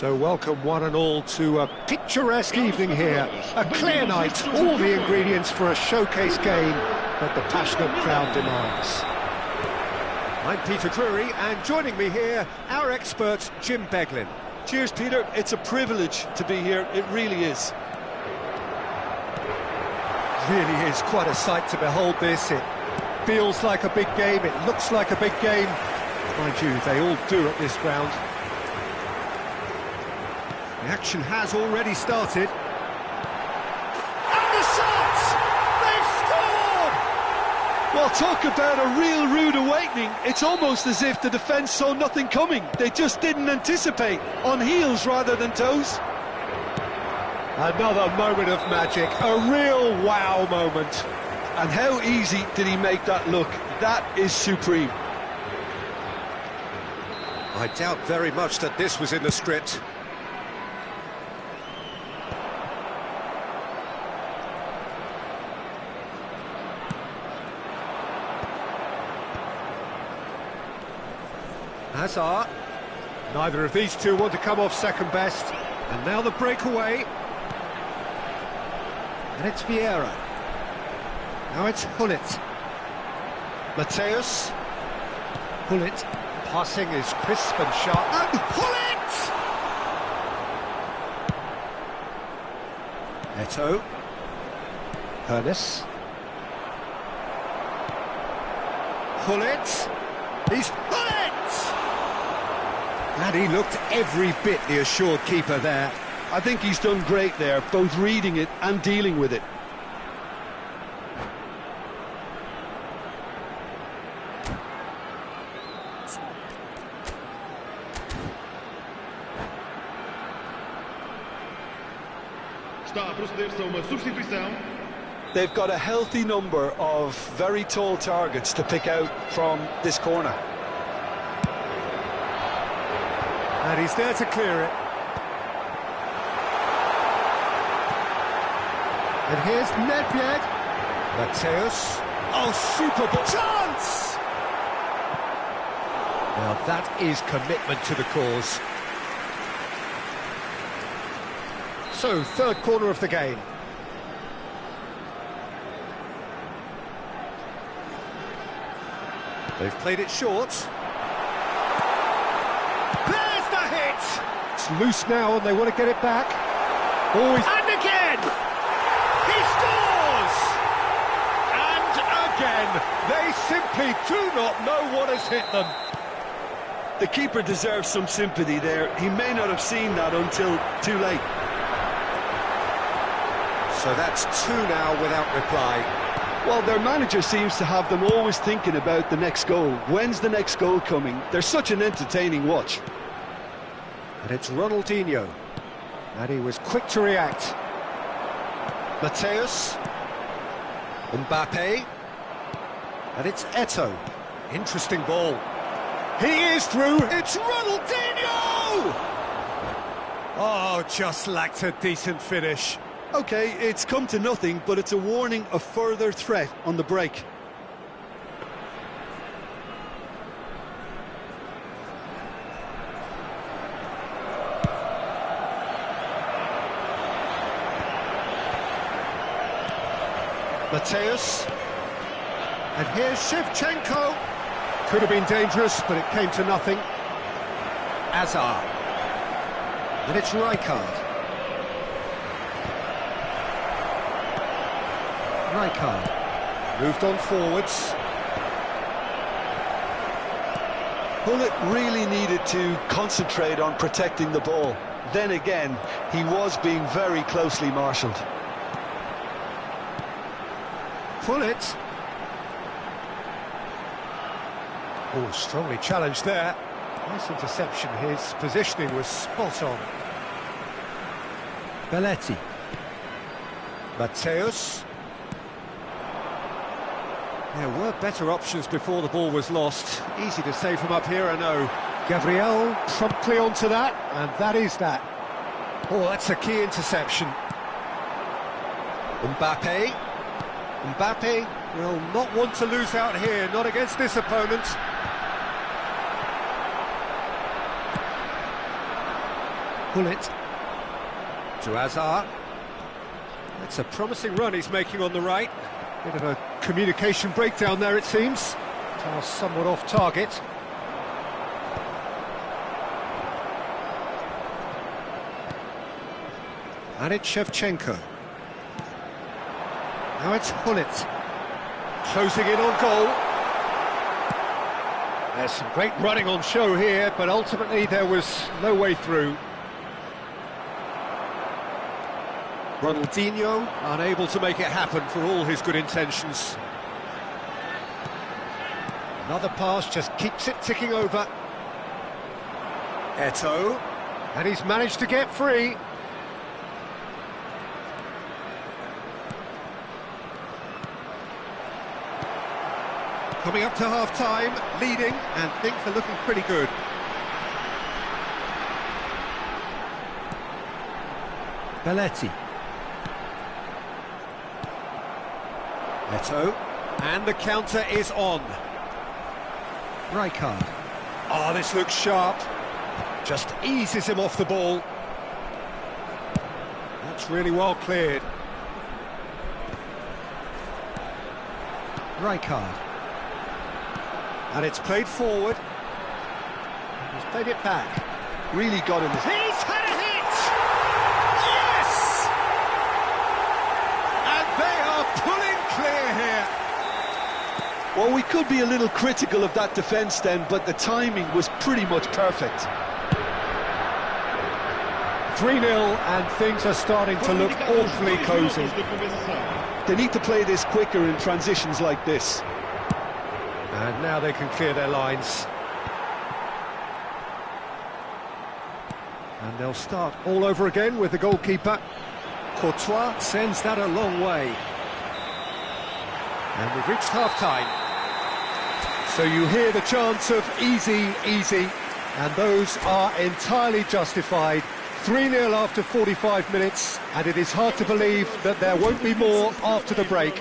So welcome one and all to a picturesque evening here. A clear night, all the ingredients for a showcase game that the passionate crowd demands. I'm Peter Drury, and joining me here, our expert, Jim Beglin. Cheers, Peter. It's a privilege to be here. It really is. Really is quite a sight to behold this. It feels like a big game, it looks like a big game. Mind you, they all do at this ground. The action has already started. And the shots! They've scored! Well, talk about a real rude awakening. It's almost as if the defence saw nothing coming. They just didn't anticipate. On heels rather than toes. Another moment of magic, a real wow moment. And how easy did he make that look? That is supreme. I doubt very much that this was in the script. Hazard. Neither of these two want to come off second best. And now the breakaway. And it's Vieira. Now it's Gullit. Mateus. Gullit. Passing is crisp and sharp. And Gullit! Eto'o. Hernes. Gullit. He's Gullit! And he looked every bit the assured keeper there. I think he's done great there, both reading it and dealing with it. Está a proceder-se a uma substituição. They've got a healthy number of very tall targets to pick out from this corner. And he's there to clear it. And here's Nedved. Mateus. Oh, super chance! Now that is commitment to the cause. So, third corner of the game. They've played it short. There's the hit! It's loose now and they want to get it back. Always. And again! He scores! And again! They simply do not know what has hit them. The keeper deserves some sympathy there. He may not have seen that until too late. So that's two now without reply. Well, their manager seems to have them always thinking about the next goal. When's the next goal coming? They're such an entertaining watch. And it's Ronaldinho. And he was quick to react. Mateus. Mbappe. And it's Eto'o. Interesting ball. He is through. It's Ronaldinho! Oh, just lacked a decent finish. OK, it's come to nothing, but it's a warning of further threat on the break. Mateus. And here's Shevchenko. Could have been dangerous, but it came to nothing. Hazard. And it's Rijkaard. Rijkaard moved on forwards. Gullit really needed to concentrate on protecting the ball. Then again, he was being very closely marshalled. Gullit. Oh, strongly challenged there. Nice interception. His positioning was spot on. Belletti. Mateus. There were better options before the ball was lost. Easy to say from up here, I know. Gabriel promptly onto that, and that is that. Oh, that's a key interception. Mbappe. Mbappe will not want to lose out here, not against this opponent. Gullit to Azar. It's a promising run he's making on the right. Bit of a communication breakdown there, it seems. Pass somewhat off target. And it's Shevchenko. Now it's Gullit. Closing in on goal. There's some great running on show here, but ultimately there was no way through. Ronaldinho unable to make it happen for all his good intentions. Another pass just keeps it ticking over. Eto'o, and he's managed to get free. Coming up to half-time, leading, and things are looking pretty good. Belletti. Eto'o, and the counter is on. Rijkaard. Oh, this looks sharp. Just eases him off the ball. That's really well cleared. Rijkaard. And it's played forward. He's played it back. Really got him. He's had a hit! Yes! And they are pulling clear here. Well, we could be a little critical of that defence then, but the timing was pretty much perfect. 3-0, and things are starting to look awfully cosy. They need to play this quicker in transitions like this. And now they can clear their lines. And they'll start all over again with the goalkeeper. Courtois sends that a long way. And we've reached half-time. So you hear the chants of easy, easy, and those are entirely justified. 3-0 after 45 minutes, and it is hard to believe that there won't be more after the break.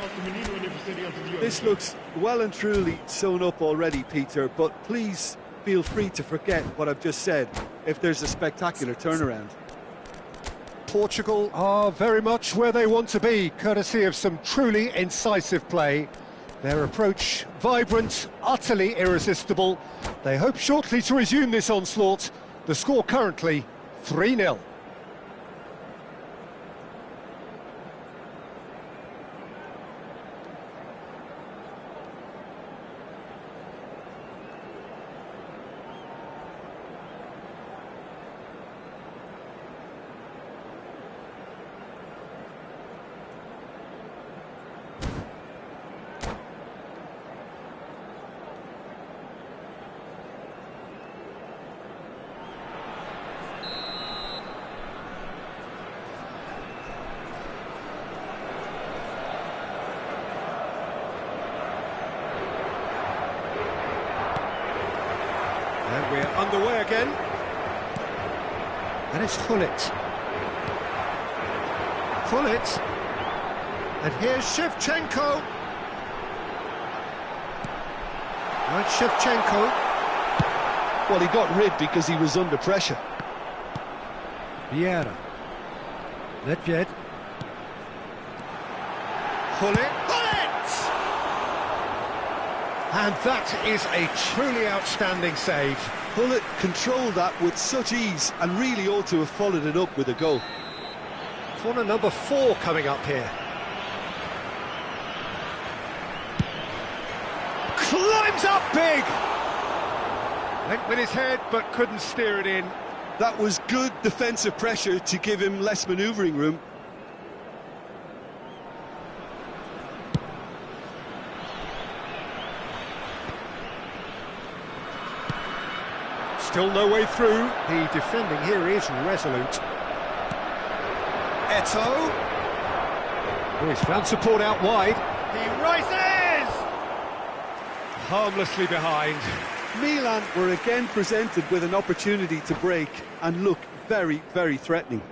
This looks well and truly sewn up already, Peter, but please feel free to forget what I've just said if there's a spectacular turnaround. Portugal are very much where they want to be, courtesy of some truly incisive play. Their approach vibrant, utterly irresistible. They hope shortly to resume this onslaught. The score currently 3-0. And we're underway again. And it's Gullit. Gullit. And here's Shevchenko. Right, Shevchenko. Well, he got rid because he was under pressure. Vieira. Nedved. Gullit. And that is a truly outstanding save. Gullit controlled that with such ease and really ought to have followed it up with a goal. Corner number 4 coming up here. Climbs up big! Went with his head but couldn't steer it in. That was good defensive pressure to give him less manoeuvring room. Still no way through. The defending here is resolute. Eto'o. Oh, he's found support out wide. He rises! Harmlessly behind. Milan were again presented with an opportunity to break and look very, very threatening.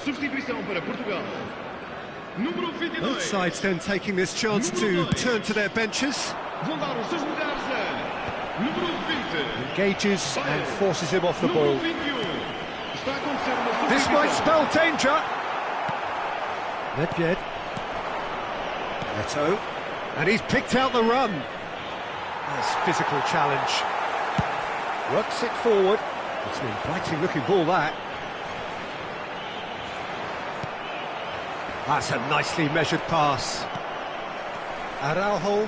Substituição para Portugal. Número 22. Both sides then taking this chance to turn to their benches. Vão dar os seus lugares a número 20. Engages and forces him off the Número ball. 21. Está a acontecer uma This might substituição. spell danger. Nedved. Neto. And he's picked out the run. Nice physical challenge. Works it forward. It's an inviting looking ball, that. That's a nicely measured pass. Araujo.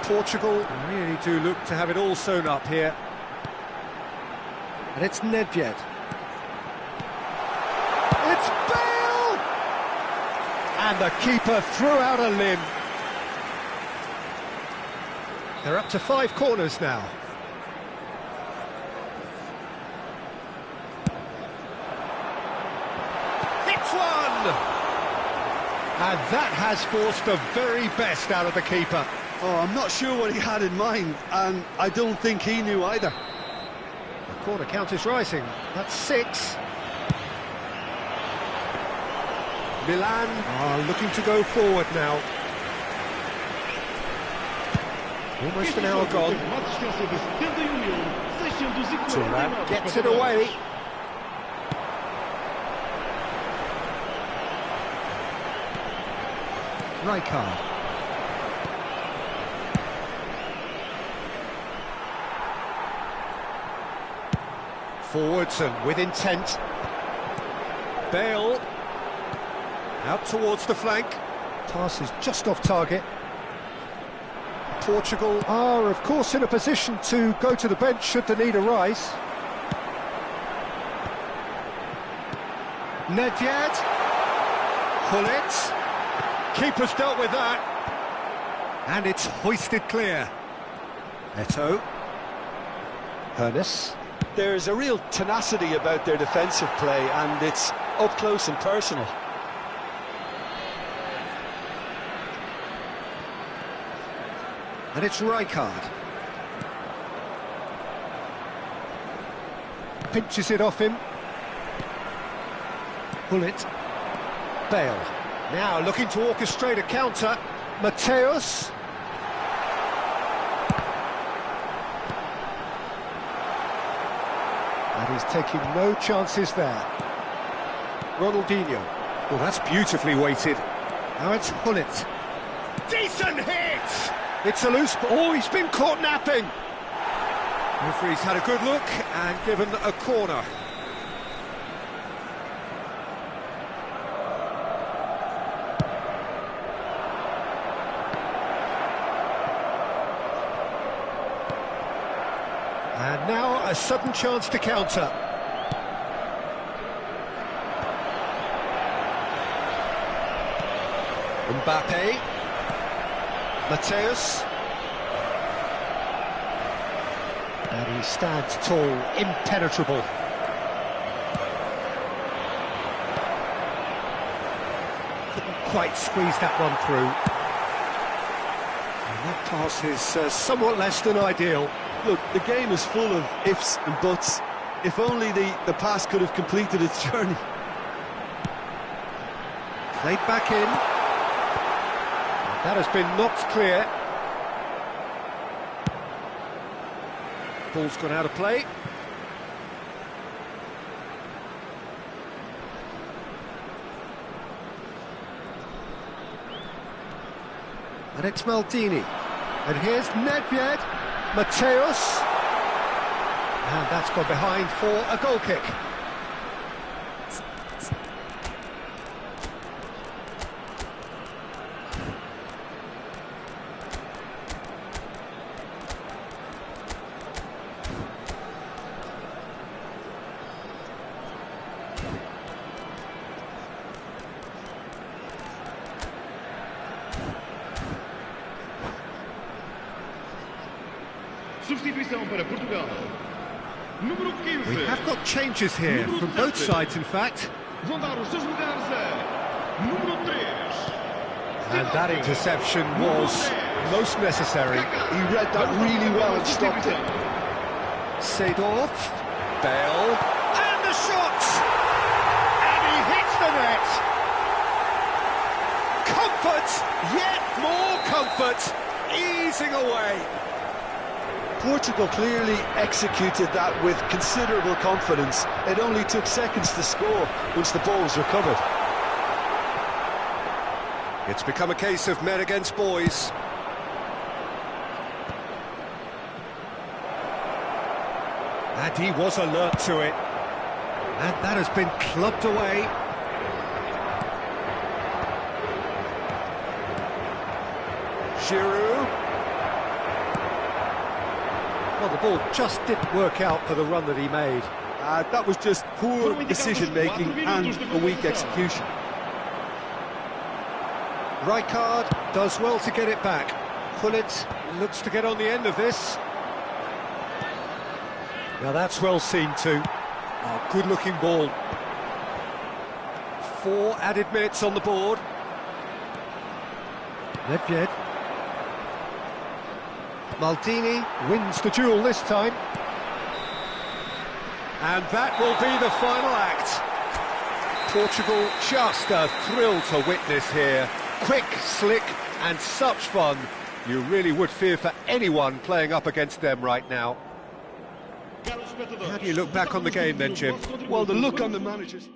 Portugal really do look to have it all sewn up here. And it's Nedved. It's Bale! And the keeper threw out a limb. They're up to 5 corners now. It's one! And that has forced the very best out of the keeper. Oh, I'm not sure what he had in mind, and I don't think he knew either. The corner count is rising. That's 6. Milan are looking to go forward now. Almost an hour gone. Uma assistência de 71.649 Thuram gets it patamares. away. Rijkaard. Forwards and with intent. Bale. Out towards the flank. Pass is just off target. Portugal are, of course, in a position to go to the bench should the need arise. Nedved. Hullet. Keeper's dealt with that. And it's hoisted clear. Neto. Hernes. There's a real tenacity about their defensive play, and it's up close and personal. And it's Rijkaard. Pinches it off him. Hullet. Bale. Now looking to orchestrate a counter. Mateus. And he's taking no chances there. Ronaldinho. Well, that's beautifully weighted. Now it's Hullet. Decent hit! It's a loose ball. Oh, he's been caught napping. Referee's had a good look and given a corner. And now a sudden chance to counter. Mbappe. Mateus. And he stands tall, impenetrable. Couldn't quite squeeze that one through. And that pass is somewhat less than ideal. Look, the game is full of ifs and buts. If only the pass could have completed its journey. Played back in. That has been knocked clear. Ball's gone out of play. And it's Maldini. And here's Nedved. Mateus. And that's gone behind for a goal kick. Substituição para Portugal. Número 15. We have got changes here from both sides, in fact. Vão dar os seus lugares a número 3. And that interception was most necessary. He read that really well and stopped it. Seedorf, Bale, and the shot! And he hits the net! Comfort, yet more comfort, easing away. Portugal clearly executed that with considerable confidence. It only took seconds to score once the ball was recovered. It's become a case of men against boys. And he was alert to it. And that has been clubbed away. Giroud. Well, the ball just didn't work out for the run that he made. That was just poor decision-making and a weak execution. Rijkaard does well to get it back. Gullit looks to get on the end of this. Now that's well seen too. Oh, good-looking ball. 4 added minutes on the board. Nedved. Maldini wins the duel this time. And that will be the final act. Portugal just a thrill to witness here. Quick, slick, and such fun. You really would fear for anyone playing up against them right now. How do you look back on the game then, Jim? Well, the look on the manager's...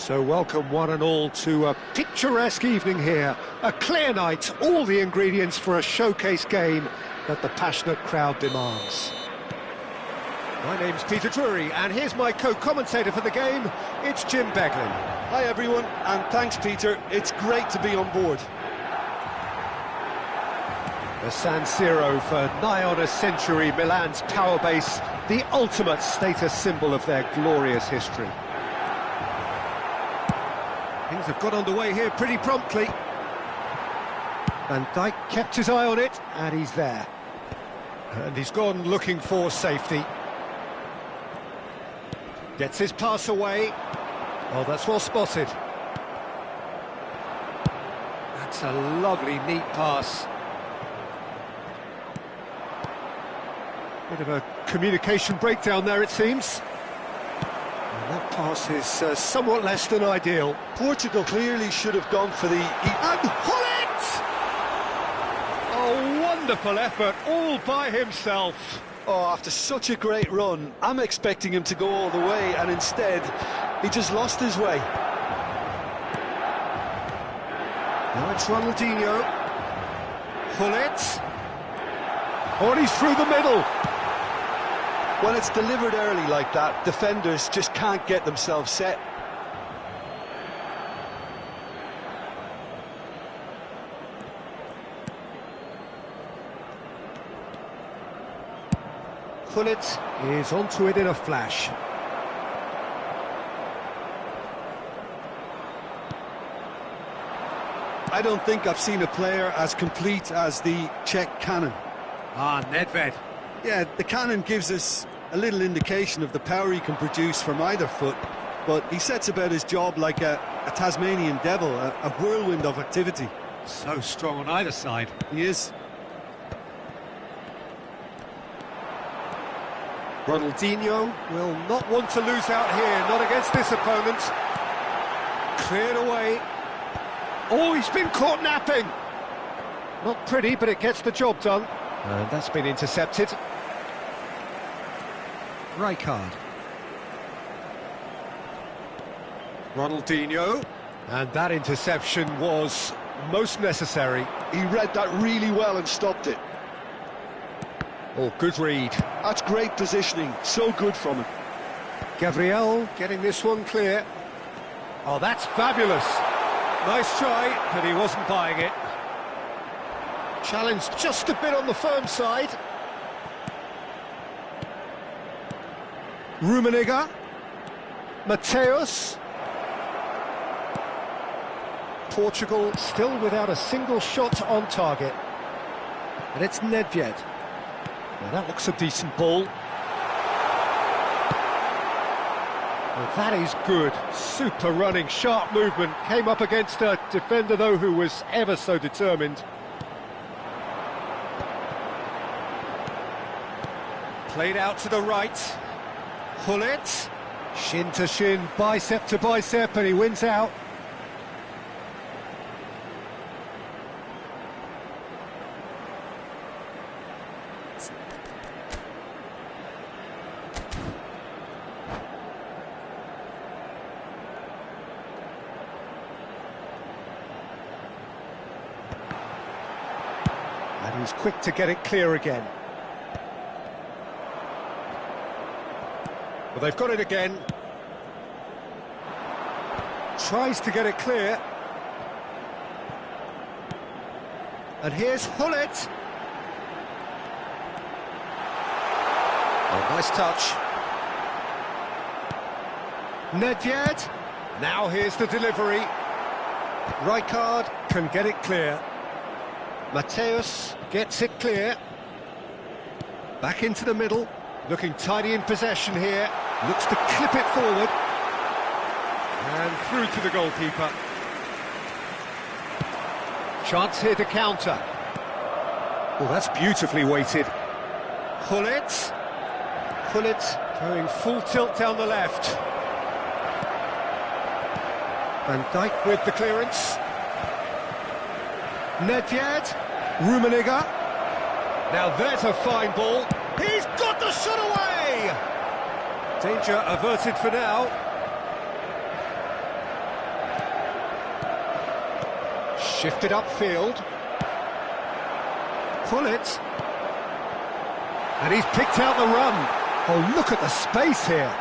So welcome one and all to a picturesque evening here. A clear night, all the ingredients for a showcase game that the passionate crowd demands. My name's Peter Drury, and here's my co-commentator for the game, it's Jim Beglin. Hi everyone, and thanks Peter, it's great to be on board. The San Siro for nigh on a century, Milan's power base, the ultimate status symbol of their glorious history. Things have got underway here pretty promptly. Van Dijk kept his eye on it, and he's there. And he's gone looking for safety. Gets his pass away. Oh, that's well spotted. That's a lovely, neat pass. Bit of a communication breakdown there, it seems. And that pass is somewhat less than ideal. Portugal clearly should have gone for the... And Gullit! A wonderful effort, all by himself. Oh, after such a great run, I'm expecting him to go all the way, and instead, he just lost his way. Now it's Ronaldinho. Gullit. Oh, and he's through the middle. When it's delivered early like that, defenders just can't get themselves set. Gullit is onto it in a flash. I don't think I've seen a player as complete as the Czech cannon. Ah, Nedved. Yeah, the cannon gives us a little indication of the power he can produce from either foot, but he sets about his job like a Tasmanian devil, a whirlwind of activity. So strong on either side. He is. Ronaldinho will not want to lose out here, not against this opponent. Cleared away. Oh, he's been caught napping. Not pretty, but it gets the job done. And that's been intercepted. Rijkaard. Ronaldinho. And that interception was most necessary. He read that really well and stopped it. Oh, good read. That's great positioning, so good from him. Gabriel getting this one clear. Oh, that's fabulous. Nice try, but he wasn't buying it. Challenged just a bit on the firm side. Rummenigge. Mateus. Portugal still without a single shot on target. And it's Nedved. Now that looks a decent ball. Well, that is good. Super running, sharp movement. Came up against a defender, though, who was ever so determined. Played out to the right. Gullit. Shin to shin, bicep to bicep, and he wins out. And he's quick to get it clear again. Well, they've got it again. Tries to get it clear. And here's Gullit. Oh, nice touch. Nedved. Now here's the delivery. Rijkaard can get it clear. Mateus gets it clear. Back into the middle. Looking tidy in possession here. Looks to clip it forward. And through to the goalkeeper. Chance here to counter. Oh, that's beautifully weighted. Gullit. Gullit going full tilt down the left. Van Dijk with the clearance. Nedved. Rummenigge. Now there's a fine ball. He's got the shot away! Danger averted for now. Shifted upfield. Pullet. And he's picked out the run. Oh, look at the space here.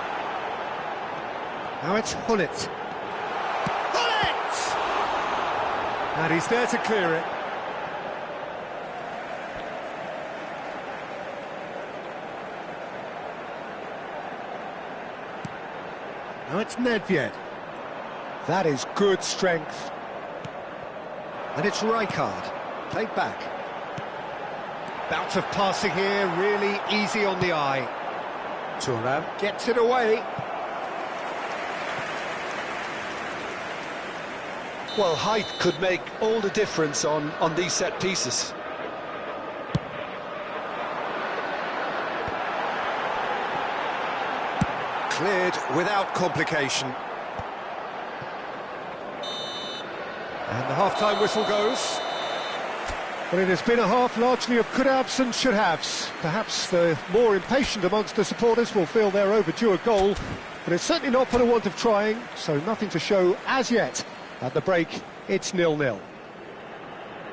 Now it's Hullet. Hullet! And he's there to clear it. Now it's Nedved. That is good strength. And it's Rijkaard. Played back. Bout of passing here, really easy on the eye. Thuram gets it away. Well, height could make all the difference on these set pieces. Cleared without complication. And the half-time whistle goes. Well, it has been a half largely of could-haves and should-haves. Perhaps the more impatient amongst the supporters will feel they're overdue a goal, but it's certainly not for the want of trying, so nothing to show as yet. At the break, it's 0-0.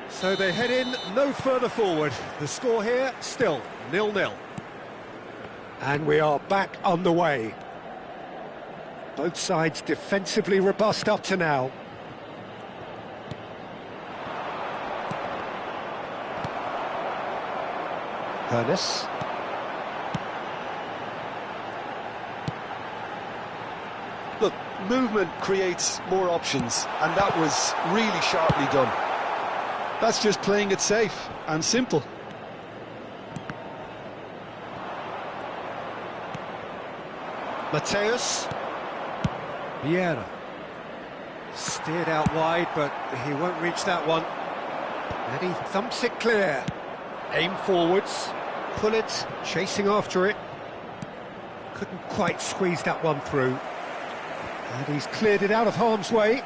So they head in no further forward. The score here, still 0-0. And we are back underway. Both sides defensively robust up to now. Ernest. Look, movement creates more options, and that was really sharply done. That's just playing it safe and simple. Mateus. Vieira. Steered out wide, but he won't reach that one. And he thumps it clear. Aim forwards. Pull it, chasing after it. Couldn't quite squeeze that one through. And he's cleared it out of harm's way.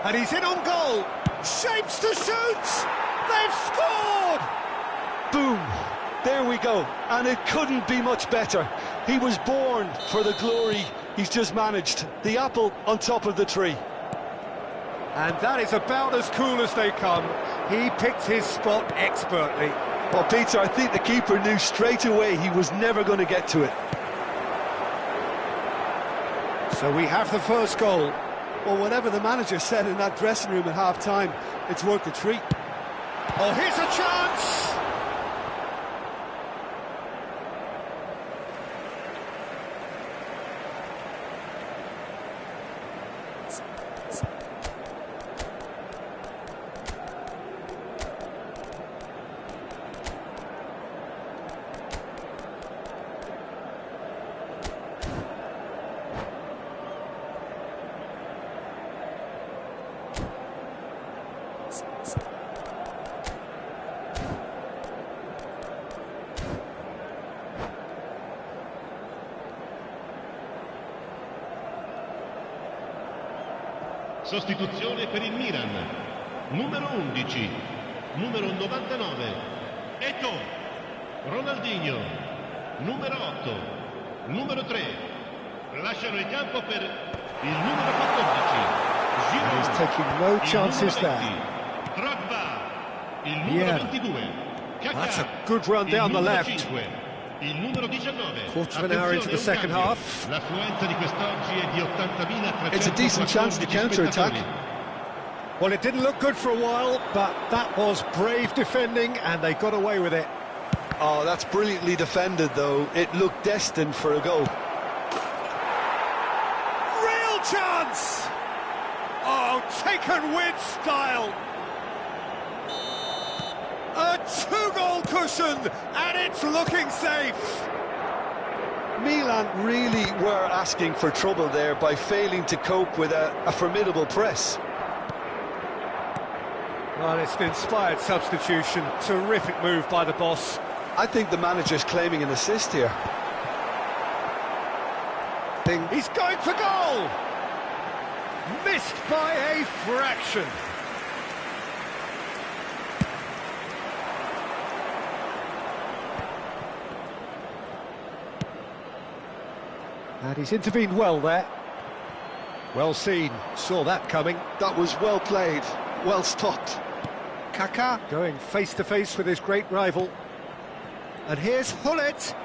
And he's in on goal. Shapes to shoot. They've scored. Boom. There we go. And it couldn't be much better. He was born for the glory he's just managed. The apple on top of the tree. And that is about as cool as they come. He picked his spot expertly. Well, Peter, I think the keeper knew straight away he was never going to get to it. So we have the first goal. Well, whatever the manager said in that dressing room at half-time, it's worth the treat. Oh, here's a chance! Sostituzione per il Milan. Numero 11, numero 99, Eto'o, Ronaldinho, numero 8, numero 3. Lasciano il campo per il numero 14, And he's taking no chances there. Drogba, il numero 22, Kaká, That's a good run down the left. 5, il numero 19. Quarter of an hour into the second half. L'affluenza di quest'oggi è di 80.300. It's a decent chance to counter-attack. Well, it didn't look good for a while, but that was brave defending, and they got away with it. Oh, that's brilliantly defended, though. It looked destined for a goal. Real chance! Oh, taken with style! A two-goal cushion, and it's looking safe! Milan really were asking for trouble there by failing to cope with a formidable press. Well, it's an inspired substitution. Terrific move by the boss. I think the manager's claiming an assist here. He's going for goal! Missed by a fraction. And he's intervened well there. Well seen, saw that coming. That was well played, well stopped. Kaká going face-to-face with his great rival. And here's Hullet.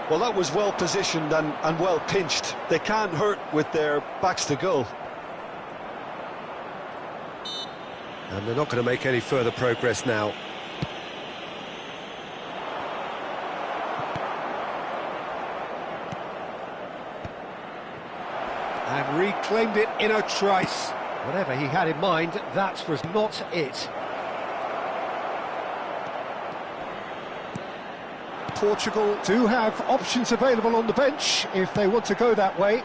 Well, that was well positioned and well pinched. They can't hurt with their backs to goal. And they're not going to make any further progress now. And reclaimed it in a trice. Whatever he had in mind, that was not it. Portugal do have options available on the bench if they want to go that way.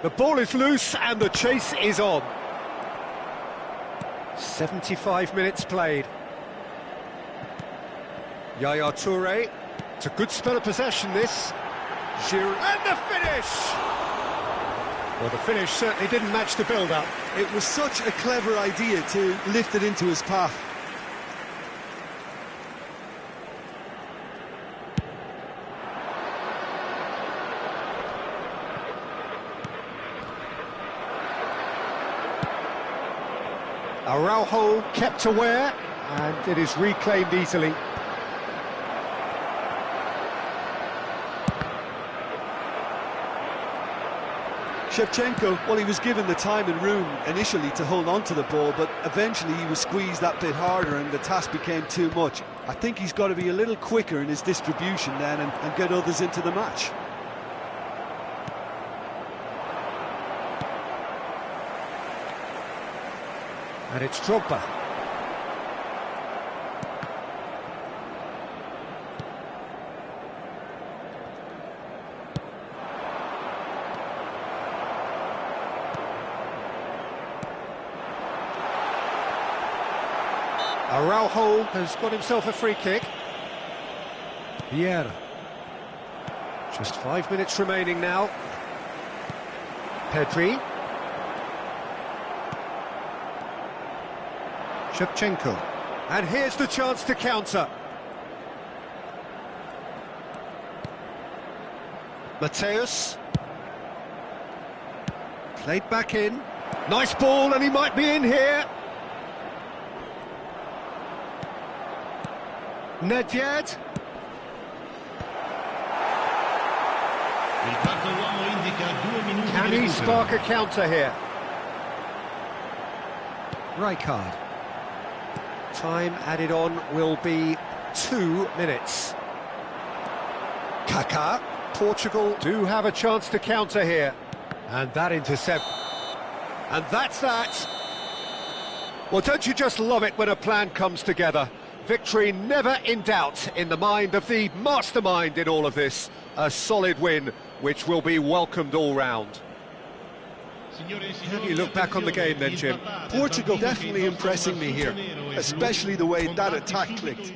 The ball is loose and the chase is on. 75 minutes played. Yaya Touré. It's a good spell of possession, this. Giroud. And the finish! Well, the finish certainly didn't match the build-up. It was such a clever idea to lift it into his path. Araujo kept aware, and it is reclaimed easily. Shevchenko, well, he was given the time and room initially to hold on to the ball, but eventually he was squeezed that bit harder and the task became too much. I think he's got to be a little quicker in his distribution then and get others into the match. And it's Drogba. Araujo has got himself a free kick. Vieira. Just 5 minutes remaining now. Pedri. Shevchenko. And here's the chance to counter. Mateus. Played back in. Nice ball, and he might be in here. Nedved. Can he spark a counter here? Rijkaard. Time added on will be 2 minutes. Kaká. Portugal do have a chance to counter here. And that intercept. And that's that. Well, don't you just love it when a plan comes together? Victory never in doubt in the mind of the mastermind in all of this. A solid win, which will be welcomed all round. How do you look back on the game then, Jim? Portugal definitely impressing me here, especially the way that attack clicked.